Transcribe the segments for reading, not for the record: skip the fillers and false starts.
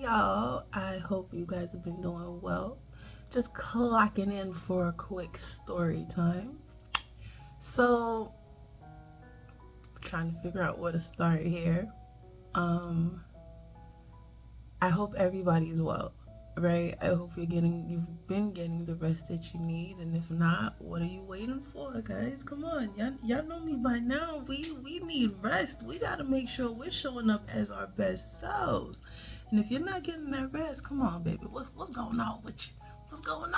y'all. I hope you guys have been doing well. Just clocking in for a quick story time. So, trying to figure out where to start here. Um, I hope everybody's well, right? I hope you've been getting the rest that you need, and if not, what are you waiting for, guys? Come on, y'all know me by now. We need rest. We gotta make sure we're showing up as our best selves. And if you're not getting that rest, come on, baby. What's going on with you? What's going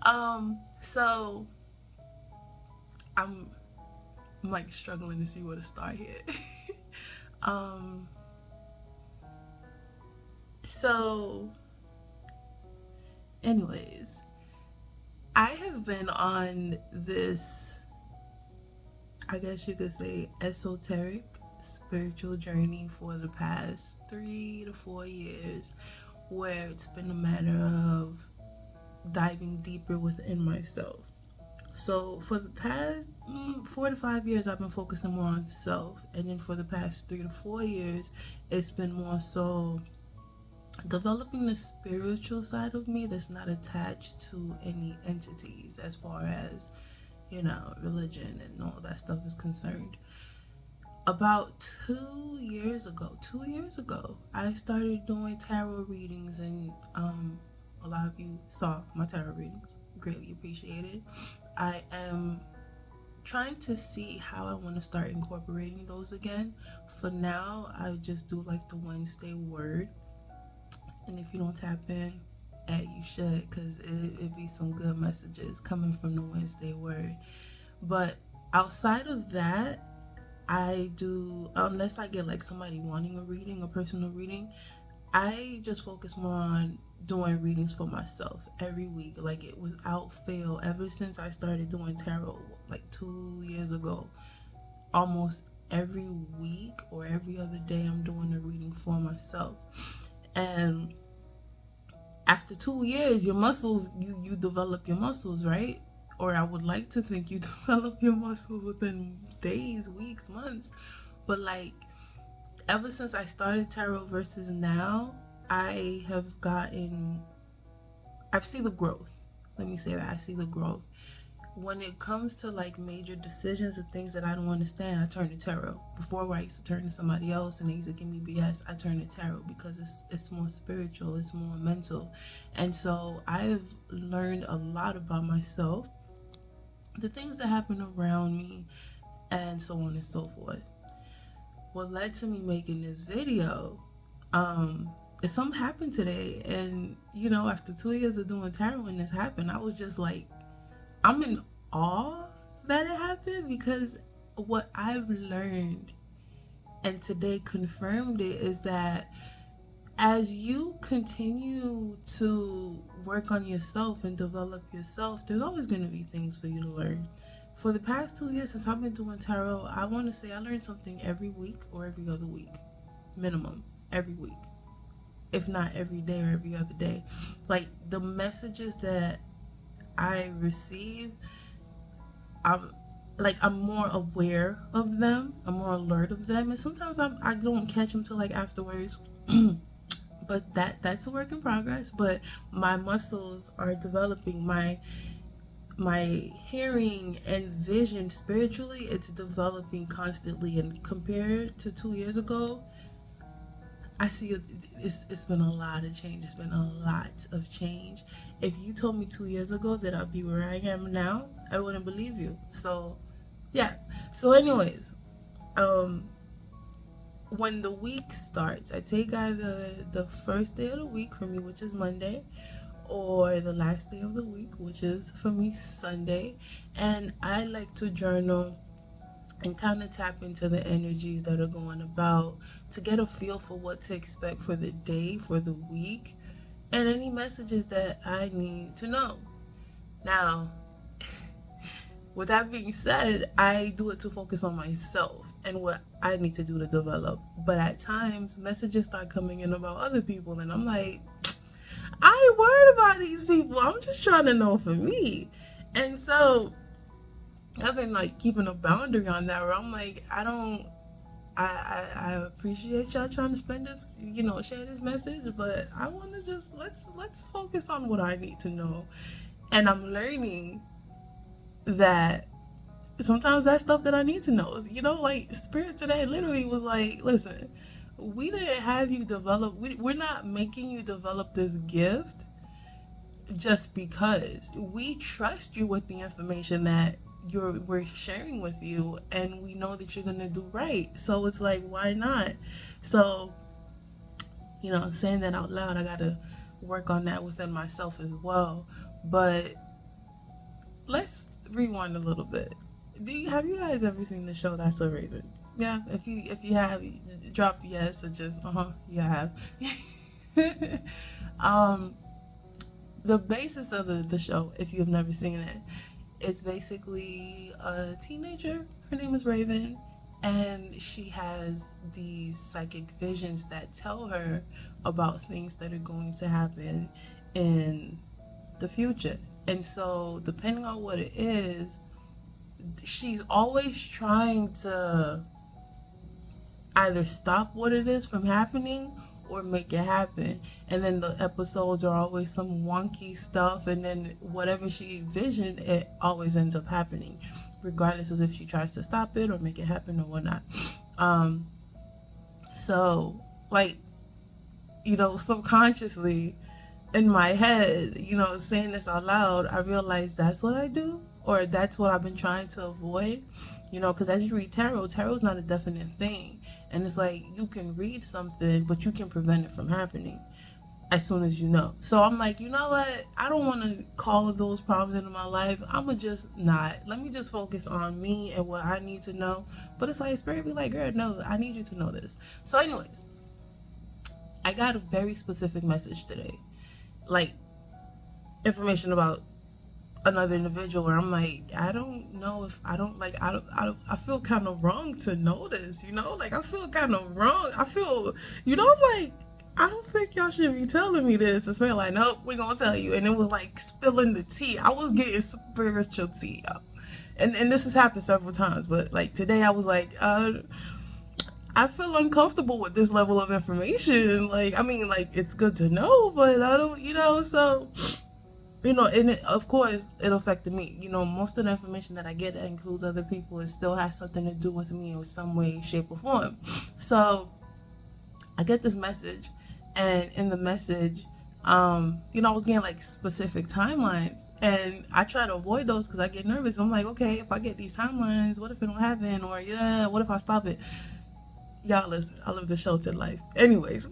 on? So I'm I'm like struggling to see where to start here. um, so anyways, I have been on this, I guess you could say, esoteric spiritual journey for the past 3 to 4 years, where it's been a matter of diving deeper within myself. So for the past 4 to 5 years, I've been focusing more on self, and then for the past 3 to 4 years, it's been more so developing the spiritual side of me that's not attached to any entities, as far as religion and all that stuff is concerned. About 2 years ago, I started doing tarot readings, and a lot of you saw my tarot readings. Greatly appreciated. I am trying to see how I want to start incorporating those again. For now, I just do like the Wednesday word, and if you don't tap in, you should, because it be some good messages coming from the Wednesday word. But outside of that, I do, unless I get like somebody wanting a reading, a personal reading, I just focus more on doing readings for myself every week, like it without fail. Ever since I started doing tarot like 2 years ago, almost every week or every other day, I'm doing a reading for myself. And after 2 years, your muscles, you develop your muscles, right? Or I would like to think you develop your muscles within days, weeks, months. But like, ever since I started tarot versus now, I've seen the growth. Let me say that. I see the growth. When it comes to like major decisions and things that I don't understand, I turn to tarot. Before, I used to turn to somebody else and they used to give me BS. I turn to tarot because it's more spiritual, it's more mental. And so I've learned a lot about myself, the things that happen around me, and so on and so forth. What led to me making this video is something happened today, and after 2 years of doing tarot and this happened, I was just like, I'm in awe that it happened, because what I've learned, and today confirmed it, is that as you continue to work on yourself and develop yourself, there's always going to be things for you to learn. For the past 2 years since I've been doing tarot, I want to say I learned something every week or every other week. Minimum, every week. If not every day or every other day. Like, the messages that I receive, I'm more aware of them. I'm more alert of them. And sometimes I don't catch them till like afterwards. But that's a work in progress. But my muscles are developing. My hearing and vision spiritually, it's developing constantly, and compared to 2 years ago, I see it's been a lot of change. It's been a lot of change. If you told me 2 years ago that I'd be where I am now, I wouldn't believe you. So yeah. So anyways, when the week starts, I take either the first day of the week for me, which is Monday, or the last day of the week, which is for me Sunday, and I like to journal and kind of tap into the energies that are going about, to get a feel for what to expect for the day, for the week, and any messages that I need to know. Now, with that being said, I do it to focus on myself and what I need to do to develop. But at times, messages start coming in about other people, and I'm like, I ain't worried about these people. I'm just trying to know for me. And so I've been like keeping a boundary on that, where I'm like, I don't I appreciate y'all trying to spend this, share this message, but I want to just let's focus on what I need to know. And I'm learning that sometimes that's stuff that I need to know. Like Spirit today literally was like, listen, we didn't have you develop, we're not making you develop this gift just because. We trust you with the information that we're sharing with you, and we know that you're gonna do right. So it's like, why not? So, saying that out loud, I gotta work on that within myself as well. But let's rewind a little bit. Have you guys ever seen the show That's So Raven? Yeah, if you have, drop yes or just you have. The basis of the show, if you've never seen it, it's basically a teenager. Her name is Raven, and she has these psychic visions that tell her about things that are going to happen in the future. And so, depending on what it is, she's always trying to either stop what it is from happening or make it happen. And then the episodes are always some wonky stuff, and then whatever she envisioned, it always ends up happening, regardless of if she tries to stop it or make it happen or whatnot. So like, subconsciously in my head, saying this out loud, I realized that's what I do, or that's what I've been trying to avoid. Because as you read tarot's not a definite thing. And it's like, you can read something, but you can prevent it from happening as soon as you know. So I'm like, you know what? I don't want to call those problems into my life. I'm going to just not. Let me just focus on me and what I need to know. But it's like, Spirit be like, girl, no, I need you to know this. So anyways, I got a very specific message today. Like, information about another individual where I'm like, I don't know if I don't like, I feel kind of wrong to know this, like I feel kind of wrong. I feel, I'm like, I don't think y'all should be telling me this. It's really like, nope, we're gonna tell you. And it was like spilling the tea. I was getting spiritual tea, and this has happened several times, but like today I was like, I feel uncomfortable with this level of information. Like, I mean, like, it's good to know, but I don't, so and of course it affected me. Most of the information that I get that includes other people, it still has something to do with me in some way, shape, or form. So I get this message, and in the message, I was getting like specific timelines, and I try to avoid those because I get nervous. I'm like, okay, if I get these timelines, what if it don't happen? Or what if I stop it? Y'all listen, I live the sheltered life. Anyways.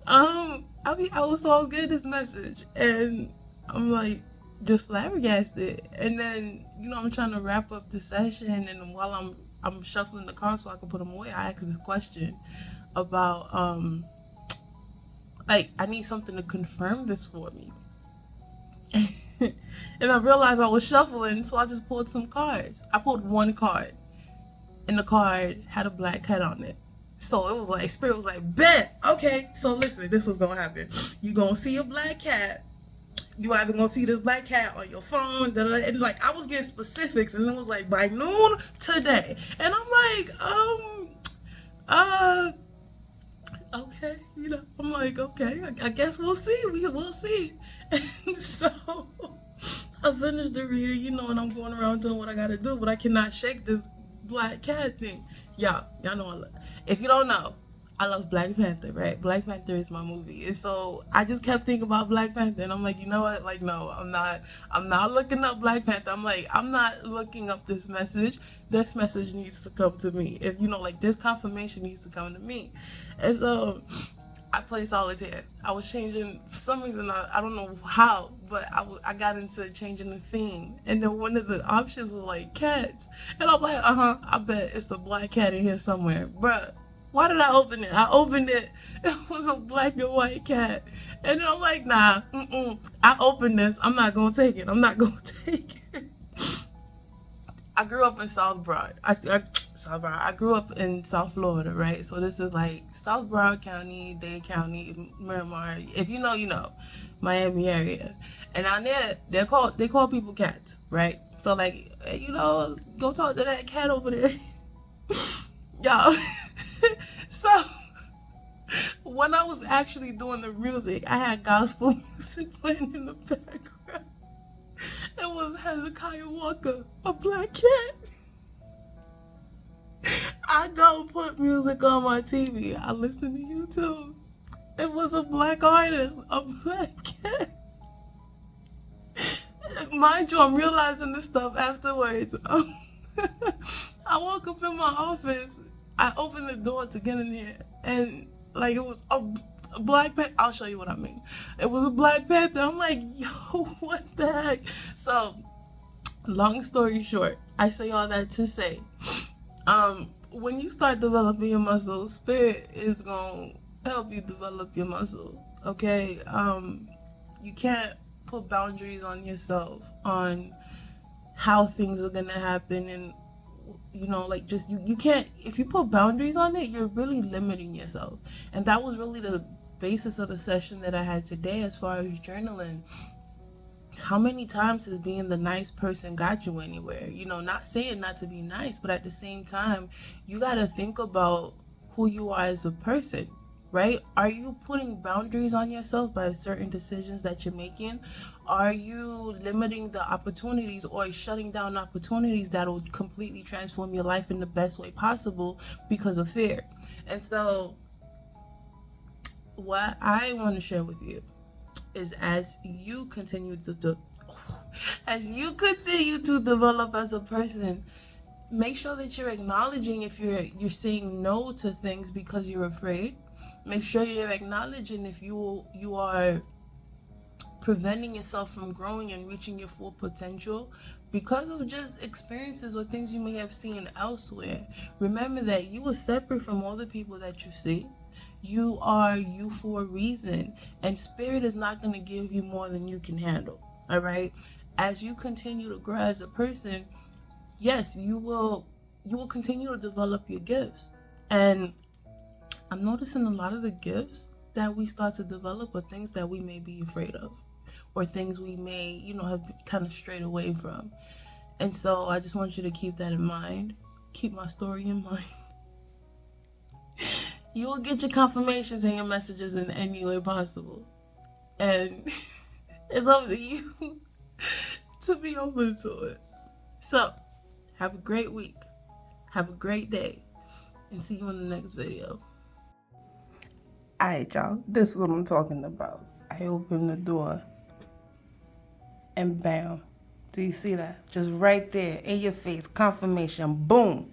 I was getting this message, and I'm like just flabbergasted. And then I'm trying to wrap up the session, and while I'm shuffling the cards so I can put them away, I asked this question about like, I need something to confirm this for me. And I realized I was shuffling, so I just pulled some cards. I pulled one card, and the card had a black cat on it. So it was like, Spirit was like, bet, okay, so listen, this was gonna happen. You gonna see a black cat. You either gonna see this black cat on your phone, and like, I was getting specifics, and it was like, by noon today. And I'm like, okay, I'm like, okay, I guess we'll see, we'll see. And so I finished the reading, and I'm going around doing what I gotta do, but I cannot shake this black cat thing. Y'all know if you don't know, I love Black Panther, right? Black Panther is my movie. And so I just kept thinking about Black Panther, and I'm like, you know what? Like, no, I'm not looking up Black Panther. I'm like, I'm not looking up this message. This message needs to come to me. If like, this confirmation needs to come to me. And so I played solitaire. I was changing, for some reason, I don't know how, but I got into changing the theme. And then one of the options was like cats. And I'm like, I bet it's a black cat in here somewhere. Bruh, why did I open it? I opened it, it was a black and white cat. And then I'm like, nah, I opened this, I'm not gonna take it. I grew up in South Broad. I grew up in South Florida, right? So this is like South Broward County, Dade County, Miramar. If you know, you know, Miami area. And down there, they call people cats, right? So like, go talk to that cat over there. Y'all. So when I was actually doing the music, I had gospel music playing in the background. It was Hezekiah Walker, a black cat. I go put music on my TV. I listen to YouTube. It was a black artist, a black cat. Mind you, I'm realizing this stuff afterwards. I woke up in my office. I opened the door to get in here, and like it was a Black Panther. I'll show you what I mean. It was a Black Panther. I'm like, yo, what the heck? So, long story short, I say all that to say, when you start developing your muscles, spirit is gonna help you develop your muscle. Okay, you can't put boundaries on yourself on how things are gonna happen, and like just you can't. If you put boundaries on it, you're really limiting yourself. And that was really the basis of the session that I had today as far as journaling. How many times has being the nice person got you anywhere? Not saying not to be nice, but at the same time, you got to think about who you are as a person, right? Are you putting boundaries on yourself by certain decisions that you're making? Are you limiting the opportunities or shutting down opportunities that will completely transform your life in the best way possible because of fear? And so, what I want to share with you is as you continue to develop as a person, make sure that you're acknowledging if you're saying no to things because you're afraid. Make sure you're acknowledging if you are preventing yourself from growing and reaching your full potential because of just experiences or things you may have seen elsewhere. Remember that you are separate from all the people that you see. You are you for a reason, and spirit is not going to give you more than you can handle. All right, as you continue to grow as a person, yes, you will continue to develop your gifts. And I'm noticing a lot of the gifts that we start to develop are things that we may be afraid of, or things we may have kind of strayed away from. And so I just want you to keep that in mind. Keep my story in mind. You will get your confirmations and your messages in any way possible. And it's up to you to be open to it. So, have a great week. Have a great day. And see you in the next video. Alright, y'all. This is what I'm talking about. I opened the door. And bam. Do you see that? Just right there in your face. Confirmation. Boom.